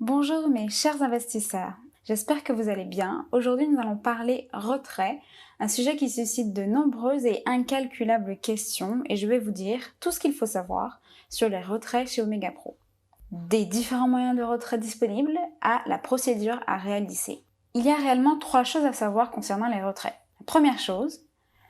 Bonjour mes chers investisseurs, j'espère que vous allez bien. Aujourd'hui nous allons parler retrait, un sujet qui suscite de nombreuses et incalculables questions et je vais vous dire tout ce qu'il faut savoir sur les retraits chez Omega Pro. Des différents moyens de retrait disponibles à la procédure à réaliser. Il y a réellement 3 choses à savoir concernant les retraits. La première chose,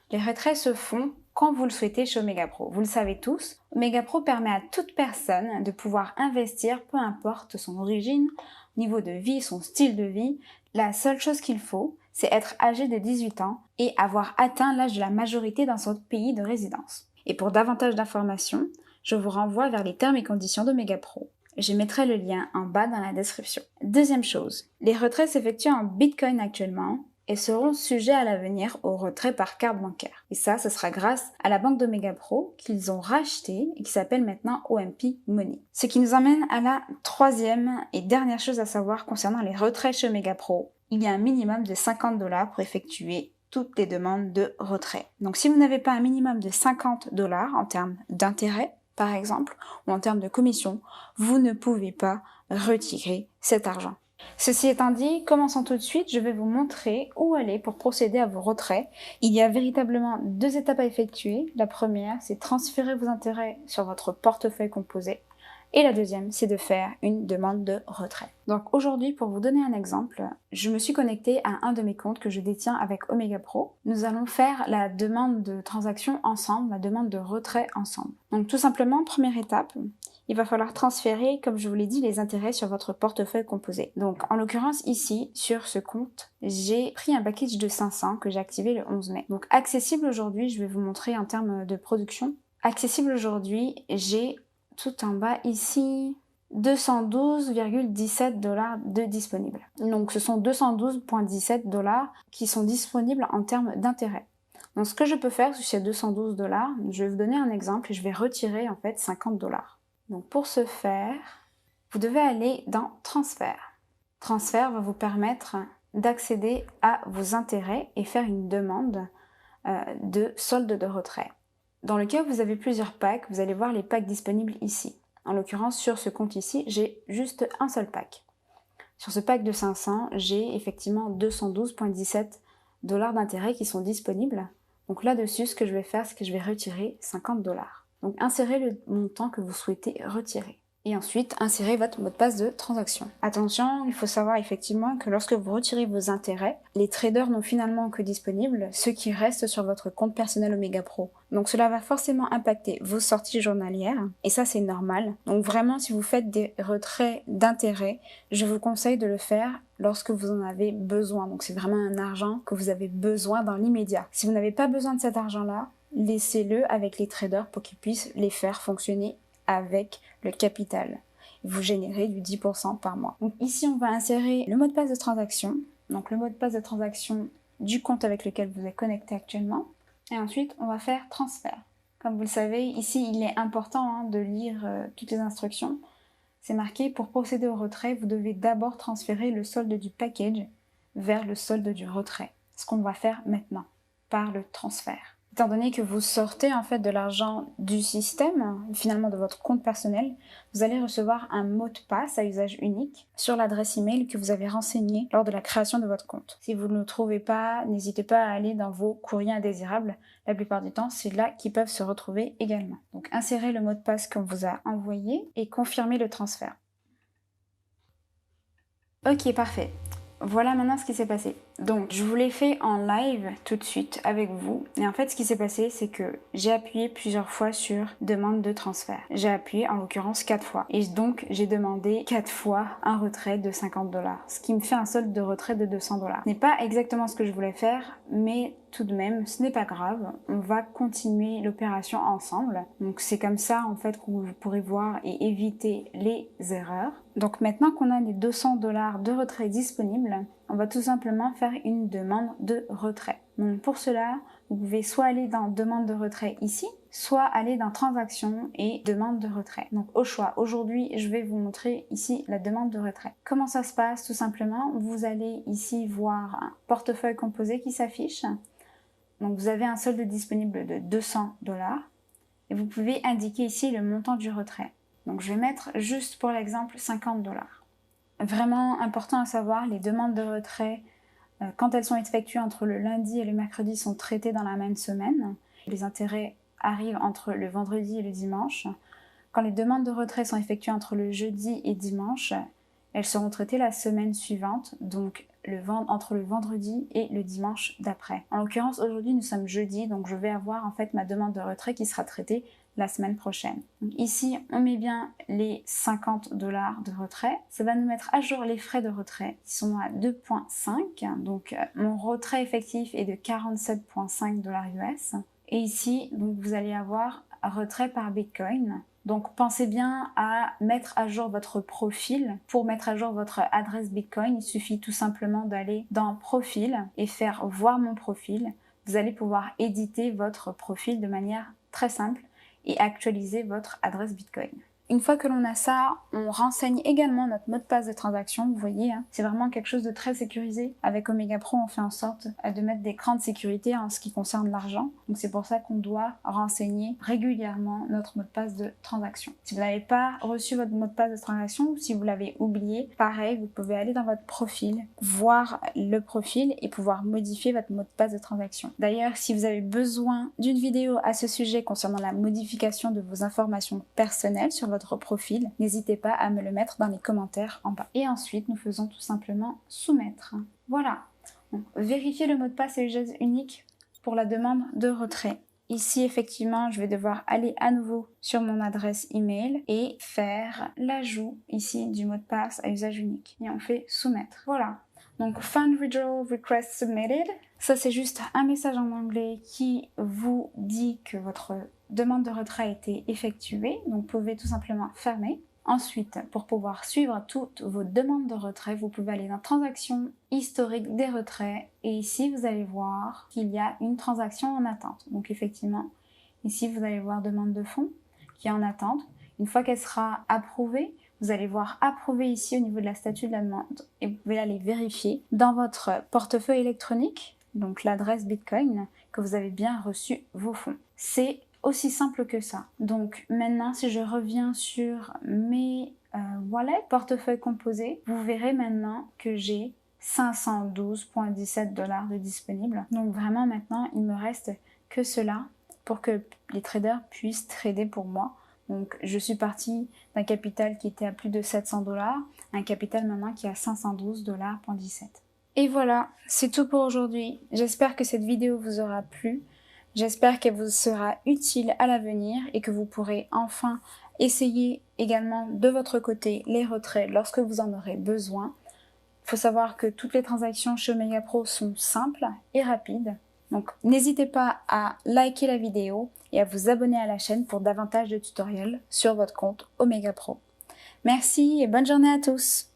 les retraits se font quand vous le souhaitez chez Omega Pro. Vous le savez tous, Omega Pro permet à toute personne de pouvoir investir, peu importe son origine, niveau de vie, son style de vie. La seule chose qu'il faut, c'est être âgé de 18 ans et avoir atteint l'âge de la majorité dans son pays de résidence. Et pour davantage d'informations, je vous renvoie vers les termes et conditions d'Omega Pro. Je mettrai le lien en bas dans la description. Deuxième chose, les retraits s'effectuent en Bitcoin actuellement et seront sujets à l'avenir au retrait par carte bancaire. Et ça, ce sera grâce à la banque d'Omega Pro qu'ils ont racheté et qui s'appelle maintenant OMP Money. Ce qui nous amène à la troisième et dernière chose à savoir concernant les retraits chez Omega Pro. Il y a un minimum de 50 $ pour effectuer toutes les demandes de retrait. Donc si vous n'avez pas un minimum de 50 $ en termes d'intérêt, par exemple, ou en termes de commission, vous ne pouvez pas retirer cet argent. Ceci étant dit, commençons tout de suite, je vais vous montrer où aller pour procéder à vos retraits. Il y a véritablement 2 étapes à effectuer. La première, c'est transférer vos intérêts sur votre portefeuille composé. Et la deuxième, c'est de faire une demande de retrait. Donc aujourd'hui, pour vous donner un exemple, je me suis connectée à un de mes comptes que je détiens avec Omega Pro. Nous allons faire la demande de transaction ensemble, la demande de retrait ensemble. Donc tout simplement, première étape, il va falloir transférer, comme je vous l'ai dit, les intérêts sur votre portefeuille composé. Donc en l'occurrence ici, sur ce compte, j'ai pris un package de 500 que j'ai activé le 11 mai. Donc accessible aujourd'hui, je vais vous montrer en termes de production. Accessible aujourd'hui, j'ai tout en bas ici 212,17 $ de disponibles. Donc ce sont 212,17 $ qui sont disponibles en termes d'intérêt. Donc ce que je peux faire sur ces 212 $, je vais vous donner un exemple et je vais retirer en fait 50 $. Donc pour ce faire, vous devez aller dans Transfert. Transfert va vous permettre d'accéder à vos intérêts et faire une demande de solde de retrait. Dans le cas où vous avez plusieurs packs, vous allez voir les packs disponibles ici. En l'occurrence, sur ce compte ici, j'ai juste un seul pack. Sur ce pack de 500, j'ai effectivement 212,17 $ d'intérêt qui sont disponibles. Donc là-dessus, ce que je vais faire, c'est que je vais retirer 50 $. Donc insérez le montant que vous souhaitez retirer. Et ensuite, insérez votre mot de passe de transaction. Attention, il faut savoir effectivement que lorsque vous retirez vos intérêts, les traders n'ont finalement que disponible ce qui reste sur votre compte personnel Omega Pro. Donc cela va forcément impacter vos sorties journalières, et ça c'est normal. Donc vraiment, si vous faites des retraits d'intérêts, je vous conseille de le faire lorsque vous en avez besoin. Donc c'est vraiment un argent que vous avez besoin dans l'immédiat. Si vous n'avez pas besoin de cet argent-là, laissez-le avec les traders pour qu'ils puissent les faire fonctionner avec le capital. Vous générez du 10% par mois. Donc ici, on va insérer le mot de passe de transaction. Donc le mot de passe de transaction du compte avec lequel vous êtes connecté actuellement. Et ensuite, on va faire transfert. Comme vous le savez, ici, il est important de lire toutes les instructions. C'est marqué, pour procéder au retrait, vous devez d'abord transférer le solde du package vers le solde du retrait. Ce qu'on va faire maintenant, par le transfert. Étant donné que vous sortez en fait de l'argent du système, finalement de votre compte personnel, vous allez recevoir un mot de passe à usage unique sur l'adresse email que vous avez renseignée lors de la création de votre compte. Si vous ne le trouvez pas, n'hésitez pas à aller dans vos courriers indésirables. La plupart du temps, c'est là qu'ils peuvent se retrouver également. Donc insérez le mot de passe qu'on vous a envoyé et confirmez le transfert. Ok, parfait. Voilà maintenant ce qui s'est passé. Donc, je vous l'ai fait en live tout de suite avec vous. Et en fait, ce qui s'est passé, c'est que j'ai appuyé plusieurs fois sur demande de transfert. J'ai appuyé en l'occurrence 4 fois. Et donc, j'ai demandé 4 fois un retrait de 50 $. Ce qui me fait un solde de retrait de 200 $. Ce n'est pas exactement ce que je voulais faire, mais tout de même, ce n'est pas grave. On va continuer l'opération ensemble. Donc, c'est comme ça, en fait, que vous pourrez voir et éviter les erreurs. Donc, maintenant qu'on a les 200 $ de retrait disponibles, on va tout simplement faire une demande de retrait. Donc pour cela, vous pouvez soit aller dans demande de retrait ici, soit aller dans transaction et demande de retrait. Donc au choix. Aujourd'hui, je vais vous montrer ici la demande de retrait. Comment ça se passe? Tout simplement, vous allez ici voir un portefeuille composé qui s'affiche. Donc vous avez un solde disponible de 200 $ et vous pouvez indiquer ici le montant du retrait. Donc je vais mettre juste pour l'exemple 50 $. Vraiment important à savoir, les demandes de retrait, quand elles sont effectuées entre le lundi et le mercredi, sont traitées dans la même semaine. Les intérêts arrivent entre le vendredi et le dimanche. Quand les demandes de retrait sont effectuées entre le jeudi et dimanche, elles seront traitées la semaine suivante, donc entre le vendredi et le dimanche d'après. En l'occurrence, aujourd'hui, nous sommes jeudi, donc je vais avoir en fait ma demande de retrait qui sera traitée la semaine prochaine. Donc ici, on met bien les 50 $ de retrait. Ça va nous mettre à jour les frais de retrait qui sont à 2,5. Donc mon retrait effectif est de 47,5 $ US. Et ici, donc, vous allez avoir retrait par Bitcoin. Donc pensez bien à mettre à jour votre profil. Pour mettre à jour votre adresse Bitcoin, il suffit tout simplement d'aller dans Profil et faire voir mon profil. Vous allez pouvoir éditer votre profil de manière très simple et actualiser votre adresse Bitcoin. Une fois que l'on a ça, on renseigne également notre mot de passe de transaction. Vous voyez, c'est vraiment quelque chose de très sécurisé. Avec Omega Pro, on fait en sorte de mettre des crans de sécurité en ce qui concerne l'argent. Donc c'est pour ça qu'on doit renseigner régulièrement notre mot de passe de transaction. Si vous n'avez pas reçu votre mot de passe de transaction ou si vous l'avez oublié, pareil, vous pouvez aller dans votre profil, voir le profil et pouvoir modifier votre mot de passe de transaction. D'ailleurs, si vous avez besoin d'une vidéo à ce sujet concernant la modification de vos informations personnelles sur votre profil, n'hésitez pas à me le mettre dans les commentaires en bas. Et ensuite, nous faisons tout simplement soumettre. Voilà. Donc, vérifiez le mot de passe et usage unique pour la demande de retrait. Ici, effectivement, je vais devoir aller à nouveau sur mon adresse email et faire l'ajout ici du mot de passe à usage unique. Et on fait soumettre. Voilà. Donc, Fund Withdrawal Request Submitted. Ça, c'est juste un message en anglais qui vous dit que votre demande de retrait a été effectuée. Donc, vous pouvez tout simplement fermer. Ensuite, pour pouvoir suivre toutes vos demandes de retrait, vous pouvez aller dans Transactions, historique des retraits. Et ici, vous allez voir qu'il y a une transaction en attente. Donc, effectivement, ici, vous allez voir demande de fonds qui est en attente. Une fois qu'elle sera approuvée, vous allez voir approuvé ici au niveau de la statut de la demande et vous pouvez aller vérifier dans votre portefeuille électronique, donc l'adresse Bitcoin, que vous avez bien reçu vos fonds. C'est aussi simple que ça. Donc maintenant, si je reviens sur mes wallets, portefeuille composé, vous verrez maintenant que j'ai 512,17 $ de disponible. Donc vraiment maintenant, il me reste que cela pour que les traders puissent trader pour moi. Donc je suis partie d'un capital qui était à plus de 700 $, un capital maintenant qui est à 512,17 $. Et voilà, c'est tout pour aujourd'hui. J'espère que cette vidéo vous aura plu. J'espère qu'elle vous sera utile à l'avenir et que vous pourrez enfin essayer également de votre côté les retraits lorsque vous en aurez besoin. Il faut savoir que toutes les transactions chez Omega Pro sont simples et rapides. Donc n'hésitez pas à liker la vidéo et à vous abonner à la chaîne pour davantage de tutoriels sur votre compte Omega Pro. Merci et bonne journée à tous!